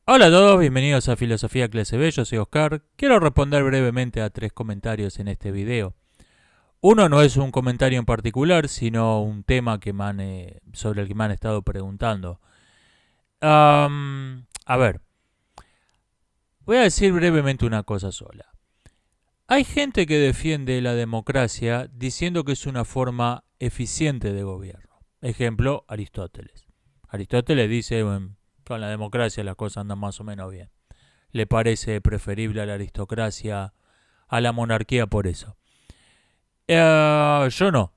Hola a todos, bienvenidos a Filosofía Clase B, yo soy Oscar. Quiero responder brevemente a 3 comentarios en este video. Uno no es un comentario en particular, sino un tema sobre el que me han estado preguntando. A ver, voy a decir brevemente una cosa sola. Hay gente que defiende la democracia diciendo que es una forma eficiente de gobierno. Ejemplo, Aristóteles. Aristóteles dice, con la democracia las cosas andan más o menos bien. Le parece preferible a la aristocracia a la monarquía por eso. Yo no.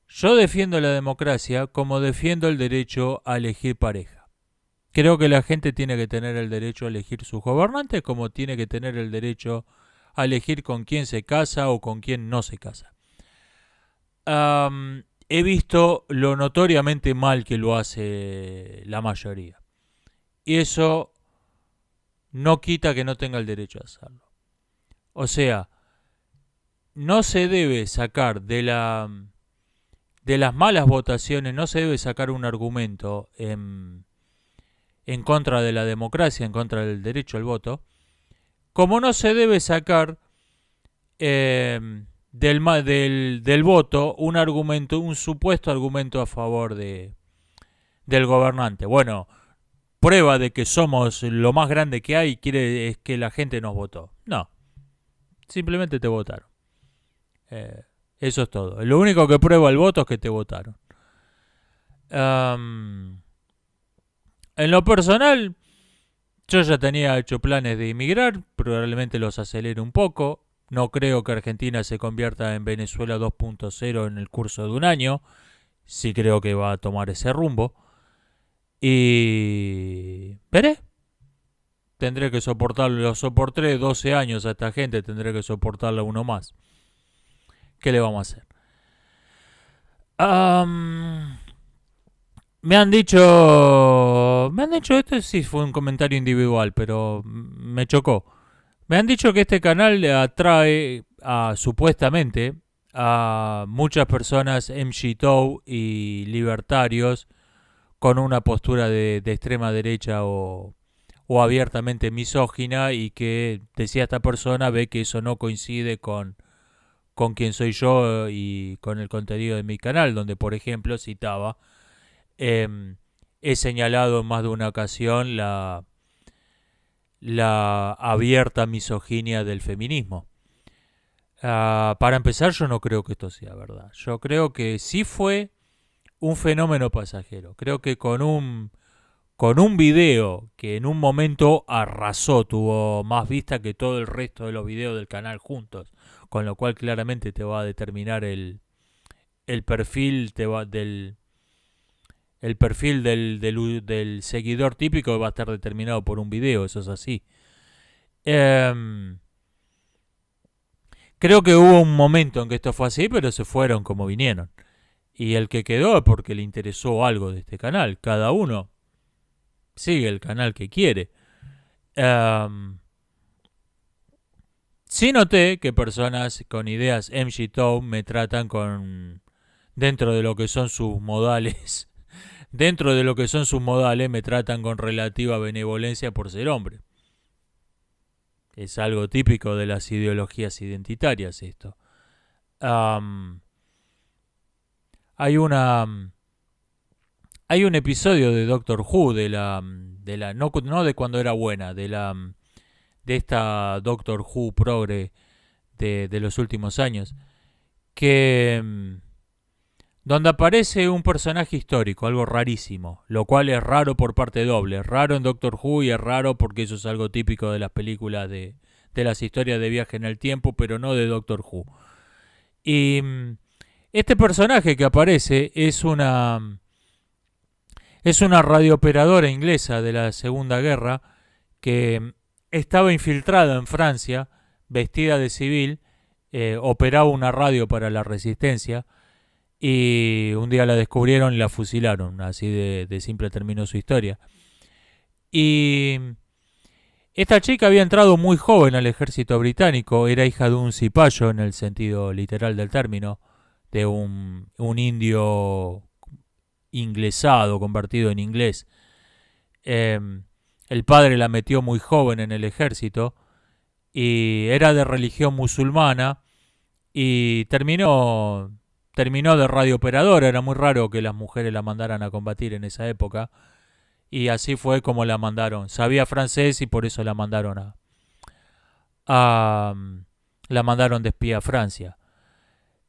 Yo defiendo la democracia como defiendo el derecho a elegir pareja. Creo que la gente tiene que tener el derecho a elegir sus gobernantes como tiene que tener el derecho a elegir con quién se casa o con quién no se casa. He visto lo notoriamente mal que lo hace la mayoría. Y eso no quita que no tenga el derecho a hacerlo. O sea, no se debe sacar de las malas votaciones, no se debe sacar un argumento en contra de la democracia, en contra del derecho al voto, como no se debe sacar eh, del voto un argumento, un supuesto argumento a favor del gobernante. Bueno, prueba de que somos lo más grande que hay es que la gente nos votó. No, simplemente te votaron. Eh, Eso es todo. Lo único que prueba el voto es que te votaron. Um, en lo personal, yo ya tenía hecho planes de emigrar, probablemente los acelere un poco. No creo que Argentina se convierta en Venezuela 2.0 en el curso de un año. Sí creo que va a tomar ese rumbo. Y veré. Tendré que soportarlo. Lo soporté 12 años a esta gente. Tendré que soportarlo uno más. ¿Qué le vamos a hacer? Um, esto sí fue un comentario individual, pero me chocó. Me han dicho que este canal atrae supuestamente a muchas personas MGTOW y libertarios con una postura de extrema derecha o abiertamente misógina y que decía esta persona ve que eso no coincide con quien soy yo y con el contenido de mi canal, donde por ejemplo citaba, he señalado en más de una ocasión la abierta misoginia del feminismo. Para empezar, yo no creo que esto sea verdad. Yo creo que sí fue un fenómeno pasajero. Creo que con un video que en un momento arrasó, tuvo más vista que todo el resto de los videos del canal juntos, con lo cual claramente te va a determinar el perfil el perfil del seguidor típico va a estar determinado por un video, eso es así. Eh, Creo que hubo un momento en que esto fue así, pero se fueron como vinieron. Y el que quedó es porque le interesó algo de este canal. Cada uno sigue el canal que quiere. Um, sí noté que personas con ideas MGTOW me tratan con... Dentro de lo que son sus modales. Dentro de lo que son sus modales me tratan con relativa benevolencia por ser hombre. Es algo típico de las ideologías identitarias esto. Um, hay una hay un episodio de Doctor Who no de cuando era buena, de esta Doctor Who progre de los últimos años, que donde aparece un personaje histórico, algo rarísimo, lo cual es raro por parte doble, es raro en Doctor Who y es raro porque eso es algo típico de las películas de las historias de viaje en el tiempo, pero no de Doctor Who. Y este personaje que aparece es una radiooperadora inglesa de la Segunda Guerra que estaba infiltrada en Francia, vestida de civil, operaba una radio para la resistencia y un día la descubrieron y la fusilaron, así de simple terminó su historia. Y esta chica había entrado muy joven al ejército británico, era hija de un cipayo en el sentido literal del término, de un indio inglesado, convertido en inglés, eh, El padre la metió muy joven en el ejército y era de religión musulmana y terminó de radiooperadora. Era muy raro que las mujeres la mandaran a combatir en esa época y así fue como la mandaron. Sabía francés y por eso a la mandaron de espía a Francia.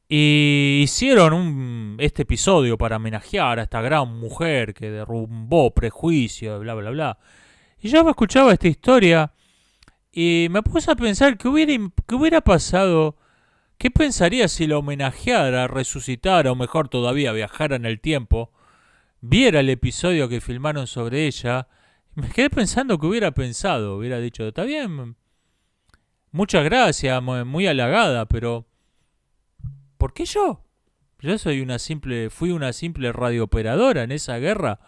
Y hicieron este episodio para homenajear a esta gran mujer que derrumbó prejuicios, bla, bla, bla. Y yo me escuchaba esta historia y me puse a pensar qué hubiera pasado, qué pensaría si la homenajeara, resucitara o mejor todavía viajara en el tiempo, viera el episodio que filmaron sobre ella. Me quedé pensando que hubiera pensado, hubiera dicho, está bien, muchas gracias, muy halagada, pero ¿por qué yo? Yo fui una simple radiooperadora en esa guerra.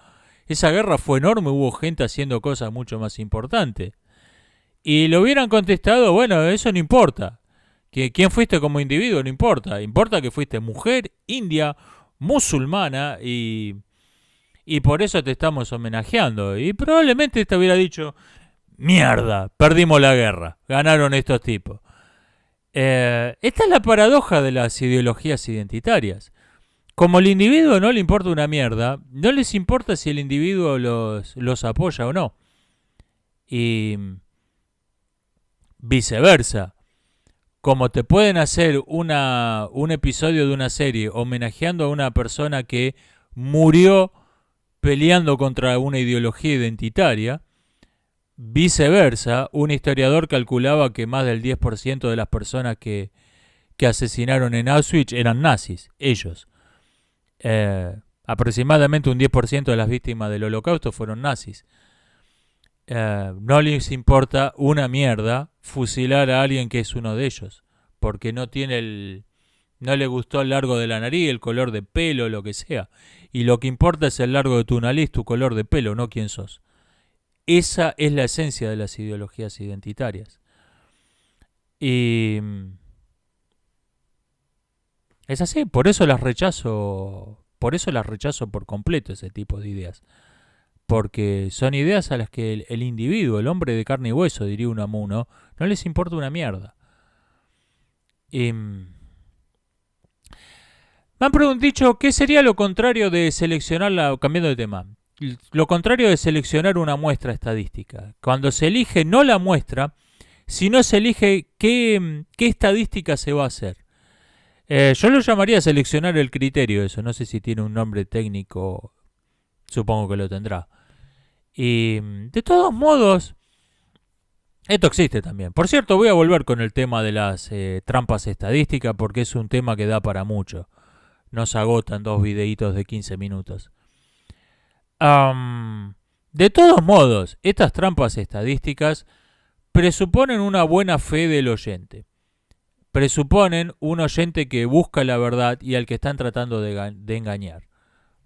Esa guerra fue enorme, hubo gente haciendo cosas mucho más importantes. Y le hubieran contestado, bueno, eso no importa. ¿Quién fuiste como individuo? No importa. Importa que fuiste mujer, india, musulmana y por eso te estamos homenajeando. Y probablemente te hubiera dicho, mierda, perdimos la guerra, ganaron estos tipos. Esta es la paradoja de las ideologías identitarias. Como el individuo no le importa una mierda, no les importa si el individuo los apoya o no. Y viceversa. Como te pueden hacer un episodio de una serie homenajeando a una persona que murió peleando contra una ideología identitaria, viceversa, un historiador calculaba que más del 10% de las personas que asesinaron en Auschwitz eran nazis, ellos. Aproximadamente un 10% de las víctimas del holocausto fueron nazis. No les importa una mierda fusilar a alguien que es uno de ellos, porque no le gustó el largo de la nariz, el color de pelo, lo que sea. Y lo que importa es el largo de tu nariz, tu color de pelo, no quién sos. Esa es la esencia de las ideologías identitarias. Y es así, por eso las rechazo por completo ese tipo de ideas. Porque son ideas a las que el individuo, el hombre de carne y hueso, diría Unamuno, no les importa una mierda. Me han dicho, ¿qué sería lo contrario de cambiando de tema, lo contrario de seleccionar una muestra estadística? Cuando se elige no la muestra, sino se elige qué estadística se va a hacer. Yo lo llamaría seleccionar el criterio, eso. No sé si tiene un nombre técnico, supongo que lo tendrá. Y de todos modos, esto existe también. Por cierto, voy a volver con el tema de las trampas estadísticas porque es un tema que da para mucho. No se agotan 2 videitos de 15 minutos. De todos modos, estas trampas estadísticas presuponen una buena fe del oyente. Presuponen un oyente que busca la verdad y al que están tratando de engañar.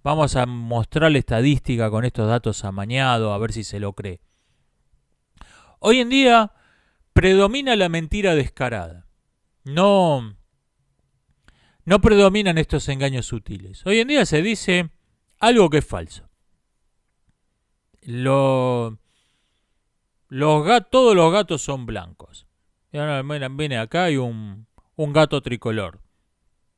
Vamos a mostrar la estadística con estos datos amañados, a ver si se lo cree. Hoy en día predomina la mentira descarada. No predominan estos engaños sutiles. Hoy en día se dice algo que es falso. Todos los gatos son blancos. Viene acá hay un gato tricolor.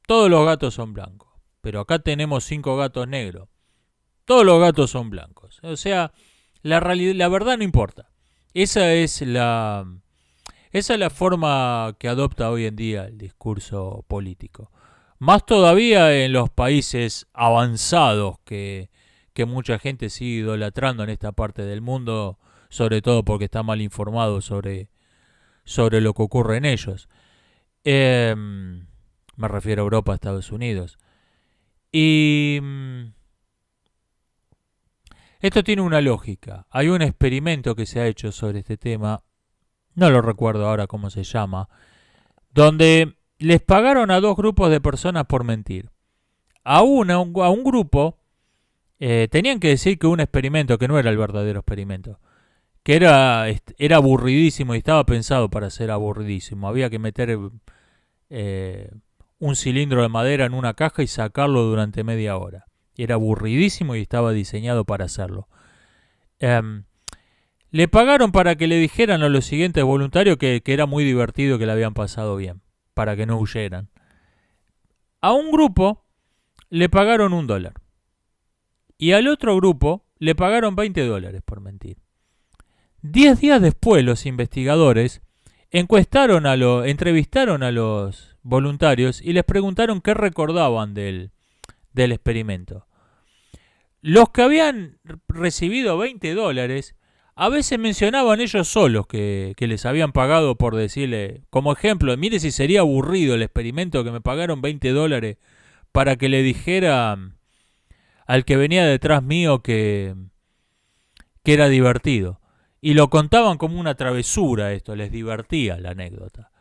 Todos los gatos son blancos. Pero acá tenemos 5 gatos negros. Todos los gatos son blancos. O sea, la verdad no importa. Esa es la forma que adopta hoy en día el discurso político. Más todavía en los países avanzados que mucha gente sigue idolatrando en esta parte del mundo, sobre todo porque está mal informado sobre lo que ocurre en ellos. Me refiero a Europa, Estados Unidos. Y esto tiene una lógica. Hay un experimento que se ha hecho sobre este tema, no lo recuerdo ahora cómo se llama, donde les pagaron a 2 grupos de personas por mentir. A un grupo tenían que decir que un experimento, que no era el verdadero experimento, que era aburridísimo y estaba pensado para ser aburridísimo. Había que meter un cilindro de madera en una caja y sacarlo durante media hora. Era aburridísimo y estaba diseñado para hacerlo. Le pagaron para que le dijeran a los siguientes voluntarios que era muy divertido, que le habían pasado bien, para que no huyeran. A un grupo le pagaron $1 y al otro grupo le pagaron $20 por mentir. 10 días después los investigadores entrevistaron a los voluntarios y les preguntaron qué recordaban del experimento. Los que habían recibido $20 a veces mencionaban ellos solos que les habían pagado por decirle, como ejemplo, mire si sería aburrido el experimento que me pagaron $20 para que le dijera al que venía detrás mío que era divertido. Y lo contaban como una travesura esto, les divertía la anécdota.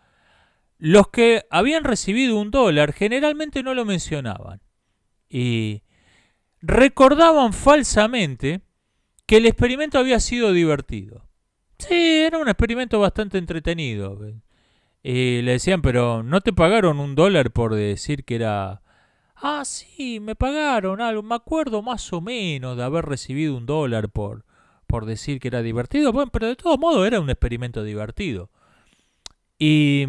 Los que habían recibido $1 generalmente no lo mencionaban. Y recordaban falsamente que el experimento había sido divertido. Sí, era un experimento bastante entretenido. Y le decían, pero ¿no te pagaron $1 por decir que era... Ah, sí, me pagaron algo. Me acuerdo más o menos de haber recibido $1 por decir que era divertido. Bueno, pero de todos modos era un experimento divertido. ¿Y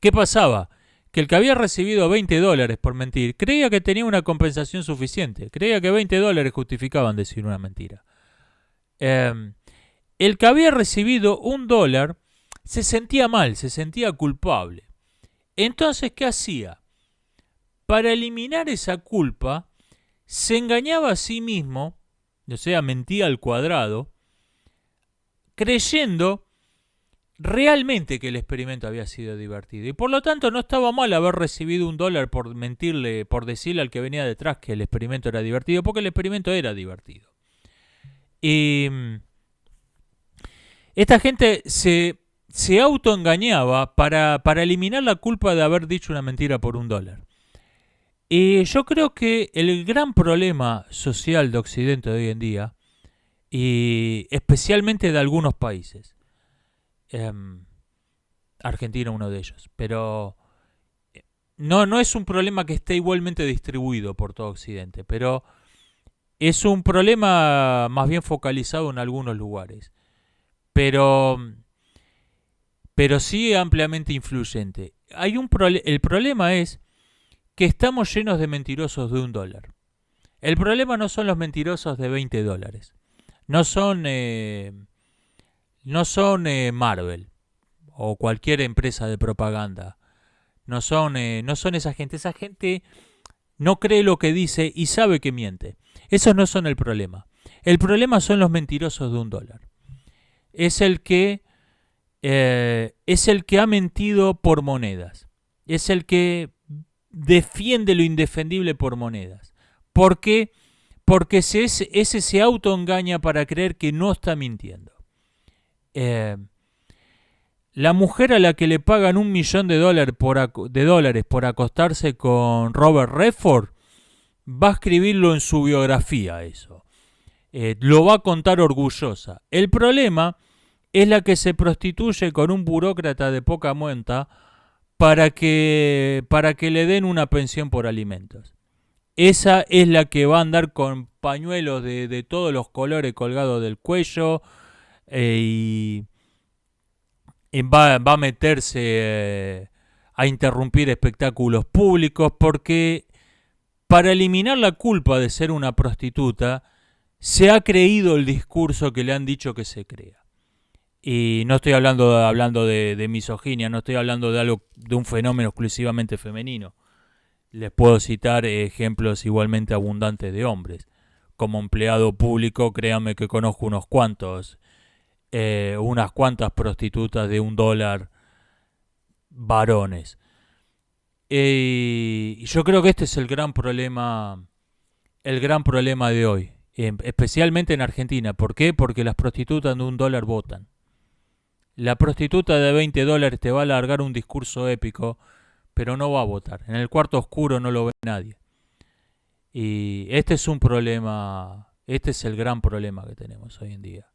qué pasaba? Que el que había recibido $20 por mentir creía que tenía una compensación suficiente. Creía que $20 justificaban decir una mentira. El que había recibido $1 se sentía mal, se sentía culpable. Entonces, ¿qué hacía? Para eliminar esa culpa, se engañaba a sí mismo, o sea, mentía al cuadrado, creyendo realmente que el experimento había sido divertido. Y por lo tanto no estaba mal haber recibido $1 por mentirle, por decirle al que venía detrás que el experimento era divertido, porque el experimento era divertido. Y esta gente se autoengañaba para eliminar la culpa de haber dicho una mentira por $1. Y yo creo que el gran problema social de Occidente de hoy en día, y especialmente de algunos países, Argentina uno de ellos, pero no es un problema que esté igualmente distribuido por todo Occidente, pero es un problema más bien focalizado en algunos lugares, pero sí ampliamente influyente. El problema es que estamos llenos de mentirosos de $1. El problema no son los mentirosos de $20. No son Marvel o cualquier empresa de propaganda. No son esa gente. Esa gente no cree lo que dice y sabe que miente. Esos no son el problema. El problema son los mentirosos de $1. Es el que ha mentido por monedas. Es el que defiende lo indefendible por monedas. ¿Por qué? Porque ese se autoengaña para creer que no está mintiendo. La mujer a la que le pagan $1 millón de dólares por acostarse con Robert Redford va a escribirlo en su biografía eso. Lo va a contar orgullosa. El problema es la que se prostituye con un burócrata de poca monta para que le den una pensión por alimentos. Esa es la que va a andar con pañuelos de todos los colores colgados del cuello y va a meterse a interrumpir espectáculos públicos porque para eliminar la culpa de ser una prostituta se ha creído el discurso que le han dicho que se crea. Y no estoy hablando de misoginia, no estoy hablando de un fenómeno exclusivamente femenino. Les puedo citar ejemplos igualmente abundantes de hombres. Como empleado público, créanme que conozco unas cuantas prostitutas de $1 varones. Y yo creo que este es el gran problema de hoy, especialmente en Argentina. ¿Por qué? Porque las prostitutas de $1 votan. La prostituta de $20 te va a largar un discurso épico, pero no va a votar. En el cuarto oscuro no lo ve nadie. Y este es un problema, este es el gran problema que tenemos hoy en día.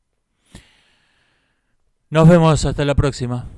Nos vemos hasta la próxima.